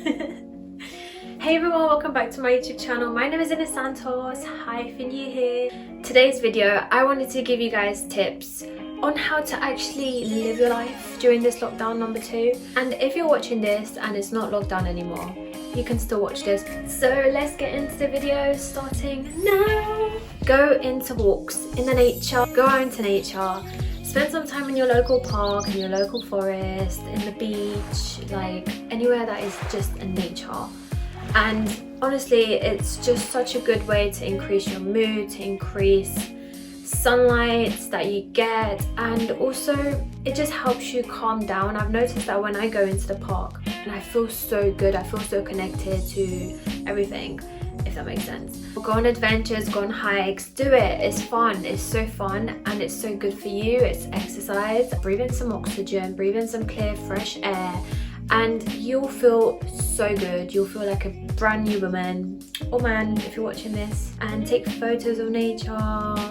Hey everyone, welcome back to my YouTube channel. My name is Ines Santos. Hi if you're new here. Today's video, I wanted to give you guys tips on how to actually live your life during this lockdown number 2. And if you're watching this and it's not lockdown anymore, you can still watch this. So let's get into the video starting now. Go into walks in the nature, go out into nature. Spend some time in your local park, in your local forest, in the beach, like anywhere that is just a nature. And honestly, it's just such a good way to increase your mood, to increase sunlight that you get, and also it just helps you calm down. I've noticed that when I go into the park and I feel so good, I feel so connected to everything, if that makes sense. Go on adventures, go on hikes, do it. It's fun, it's so fun, and it's so good for you. It's exercise. Breathe in some oxygen, breathe in some clear fresh air, and you'll feel so good. You'll feel like a brand new woman or man if you're watching this. And take photos of nature,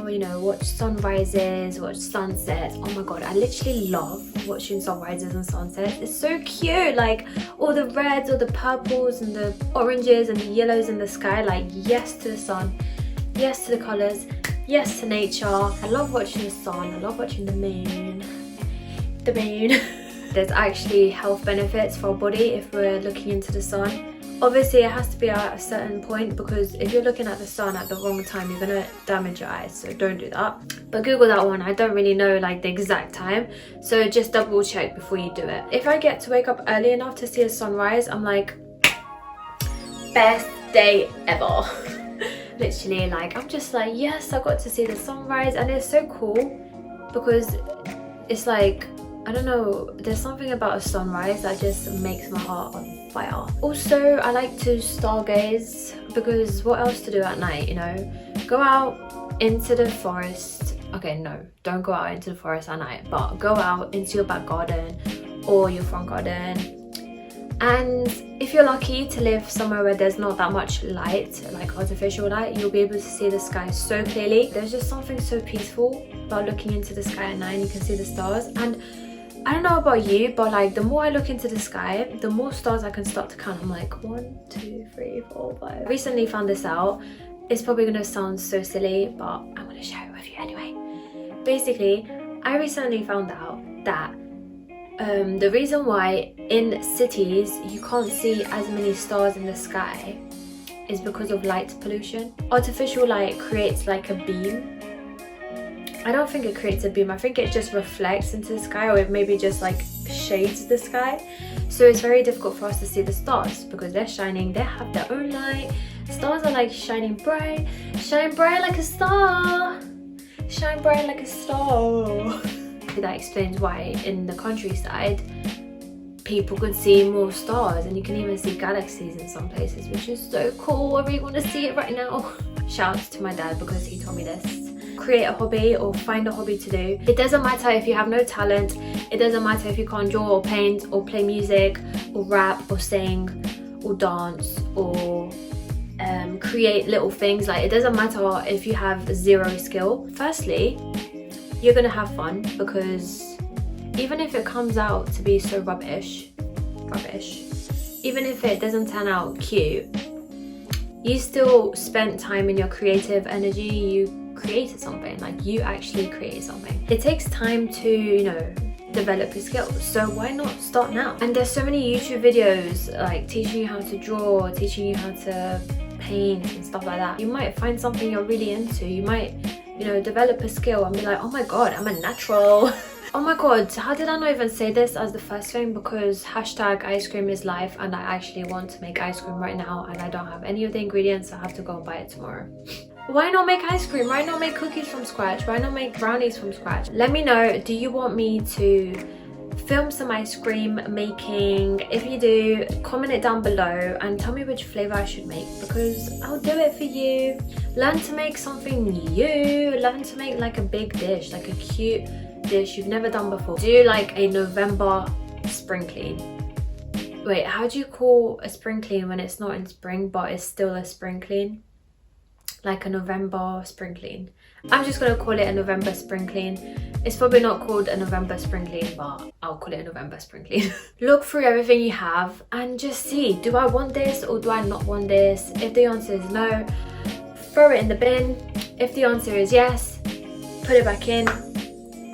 you know, watch sunrises, watch sunsets. Oh my god, I literally love watching sunrises and sunsets. It's so cute, like all the reds, all the purples and the oranges and the yellows in the sky. Like, yes to the sun, yes to the colors, yes to nature. I love watching the sun, I love watching the moon. There's actually health benefits for our body if we're looking into the sun. Obviously it has to be at a certain point, because if you're looking at the sun at the wrong time, you're gonna damage your eyes, so don't do that. But Google that one. I don't really know like the exact time, so just double check before you do it. If I get to wake up early enough to see a sunrise, I'm like, best day ever. Literally, like, I'm just like, yes, I got to see the sunrise. And it's so cool because it's like, I don't know, there's something about a sunrise that just makes my heart on fire. Also, I like to stargaze, because what else to do at night, you know? Go out into the forest. Okay, no, don't go out into the forest at night, but go out into your back garden or your front garden. And if you're lucky to live somewhere where there's not that much light, like artificial light, you'll be able to see the sky so clearly. There's just something so peaceful about looking into the sky at night and you can see the stars. And I don't know about you, but like the more I look into the sky, the more stars I can start to count. I'm like 1, 2, 3, 4, 5. I recently found this out. It's probably gonna sound so silly, but I'm gonna share it with you anyway. Basically, I recently found out that the reason why in cities you can't see as many stars in the sky is because of light pollution. Artificial light creates like a beam. I don't think it creates a beam, I think it just reflects into the sky, or it maybe just like shades the sky. So it's very difficult for us to see the stars because they're shining, they have their own light. Stars are like shining bright. Shine bright like a star. Shine bright like a star. That explains why in the countryside people could see more stars, and you can even see galaxies in some places, which is so cool. I really want to see it right now. Shouts to my dad because he told me this. Create a hobby or find a hobby to do. It doesn't matter if you have no talent. It doesn't matter if you can't draw or paint or play music or rap or sing or dance or create little things. Like, it doesn't matter if you have zero skill. Firstly, you're gonna have fun, because even if it comes out to be so rubbish, even if it doesn't turn out cute, you still spent time in your creative energy. You created something, like you actually created something. It takes time to, you know, develop your skills, so why not start now? And there's so many YouTube videos like teaching you how to draw, teaching you how to paint and stuff like that. You might find something you're really into. You might, you know, develop a skill and be like, oh my god, I'm a natural. Oh my god, how did I not even say this as the first thing? Because hashtag ice cream is life, and I actually want to make ice cream right now and I don't have any of the ingredients. I have to go and buy it tomorrow. Why not make ice cream? Why not make cookies from scratch? Why not make brownies from scratch? Let me know, do you want me to film some ice cream making? If you do, comment it down below and tell me which flavor I should make, because I'll do it for you. Learn to make something new. Learn to make like a big dish, like a cute dish you've never done before. Do like a November spring clean. Wait, how do you call a spring clean when it's not in spring but it's still a spring clean? like a November spring clean. I'm just gonna call it a November spring clean. It's probably not called a November spring clean, but I'll call it a November spring clean. Look through everything you have and just see, do I want this or do I not want this? If the answer is no, throw it in the bin. If the answer is yes, put it back in.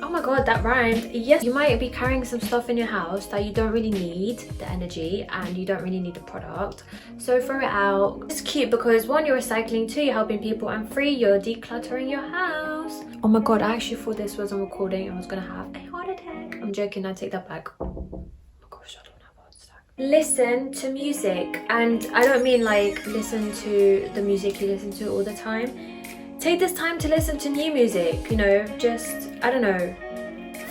Oh my god, that rhymed. Yes, you might be carrying some stuff in your house that you don't really need the energy and you don't really need the product, so throw it out. It's cute because 1, you're recycling, 2, you're helping people, and 3, you're decluttering your house. Oh my god, I actually thought this wasn't recording and I was gonna have a heart attack. I'm joking, I take that back. Oh my gosh, I don't have a heart attack. Listen to music, and I don't mean like listen to the music you listen to all the time. Take this time to listen to new music, you know, just, I don't know,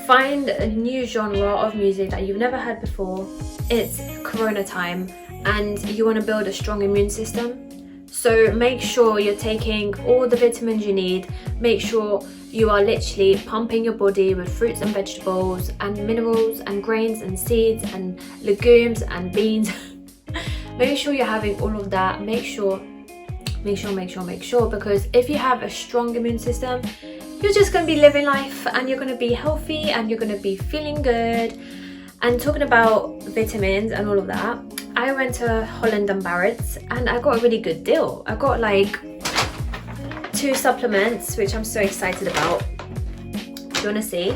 find a new genre of music that you've never heard before. It's Corona time and you want to build a strong immune system. So make sure you're taking all the vitamins you need. Make sure you are literally pumping your body with fruits and vegetables and minerals and grains and seeds and legumes and beans. Make sure you're having all of that. Make sure, because if you have a strong immune system, you're just going to be living life and you're going to be healthy and you're going to be feeling good. And talking about vitamins and all of that, I went to Holland & Barrett's and I got a really good deal. I got like 2 supplements, which I'm so excited about. Do you want to see?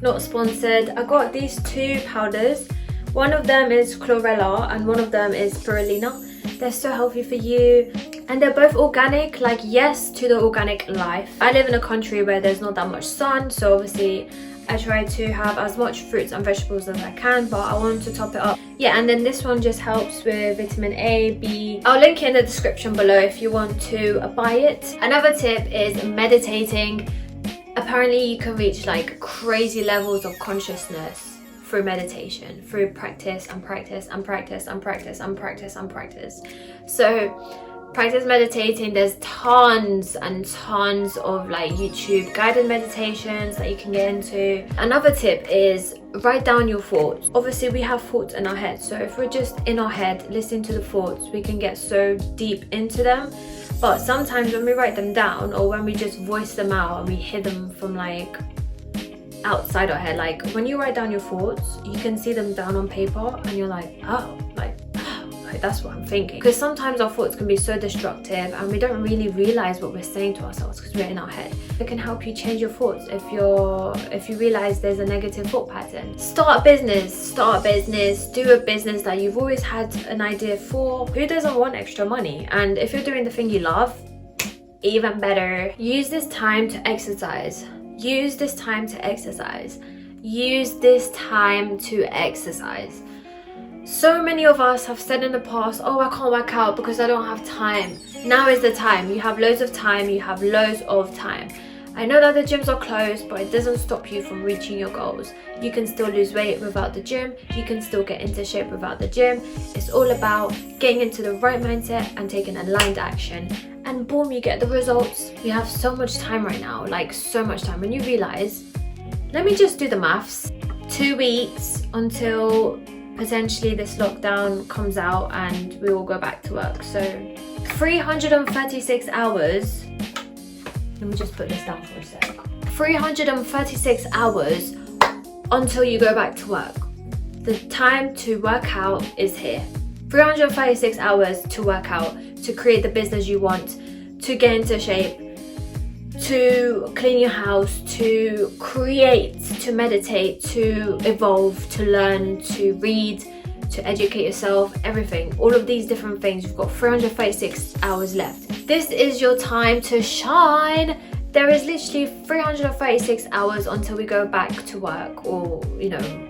Not sponsored. I got these 2 powders. One of them is chlorella and one of them is spirulina. They're so healthy for you and they're both organic. Like, yes to the organic life. I live in a country where there's not that much sun, so obviously I try to have as much fruits and vegetables as I can, but I want to top it up. Yeah, and then this one just helps with vitamin A, B. I'll link it in the description below if you want to buy it. Another tip is meditating. Apparently you can reach like crazy levels of consciousness through meditation, through practice and practice and practice and practice and practice and practice. So practice meditating. There's tons and tons of like YouTube guided meditations that you can get into. Another tip is write down your thoughts. Obviously we have thoughts in our head, so if we're just in our head listening to the thoughts, we can get so deep into them. But sometimes when we write them down or when we just voice them out and we hear them from like outside our head, like when you write down your thoughts, you can see them down on paper and you're like, oh, like that's what I'm thinking. Because sometimes our thoughts can be so destructive and we don't really realize what we're saying to ourselves because we're in our head. It can help you change your thoughts if you realize there's a negative thought pattern. Start a business, do a business that you've always had an idea for. Who doesn't want extra money? And if you're doing the thing you love, even better. Use this time to exercise. Use this time to exercise. Use this time to exercise. So many of us have said in the past, oh, I can't work out because I don't have time. Now is the time. You have loads of time. You have loads of time. I know that the gyms are closed, but it doesn't stop you from reaching your goals. You can still lose weight without the gym. You can still get into shape without the gym. It's all about getting into the right mindset and taking aligned action. And boom, you get the results. We have so much time right now, like so much time. When you realize, let me just do the maths. 2 weeks until potentially this lockdown comes out and we will go back to work. So 336 hours. Let me just put this down for a sec. 336 hours until you go back to work. The time to work out is here. 336 hours to work out, to create the business you want, to get into shape, to clean your house, to create, to meditate, to evolve, to learn, to read, to educate yourself, everything. All of these different things. You've got 336 hours left. This is your time to shine. There is literally 336 hours until we go back to work, or, you know,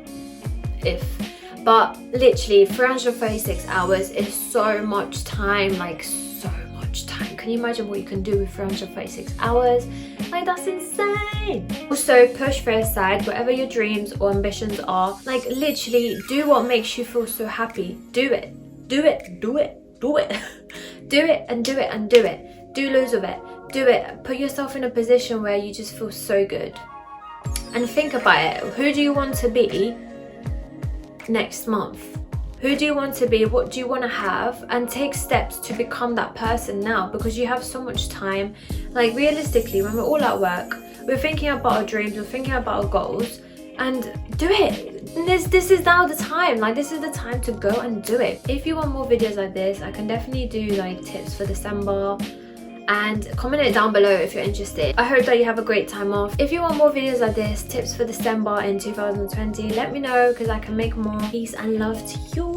but literally 336 hours is so much time, like so much time. Can you imagine what you can do with 336 hours? Like, that's insane. Also, push for aside whatever your dreams or ambitions are. Like, literally do what makes you feel so happy. Do it. Do it. Do it. Do it. Do it and do it and do it. Do loads of it. Do it. Put yourself in a position where you just feel so good. And think about it. Who do you want to be next month? Who do you want to be? What do you want to have? And take steps to become that person now, because you have so much time. Like realistically, when we're all at work, we're thinking about our dreams, we're thinking about our goals, and do it. This is now the time. Like, this is the time to go and do it. If you want more videos like this, I can definitely do like tips for December, and comment it down below if you're interested. I hope that you have a great time off. If you want more videos like this, tips for December in 2020, let me know, because I can make more. Peace and love to you.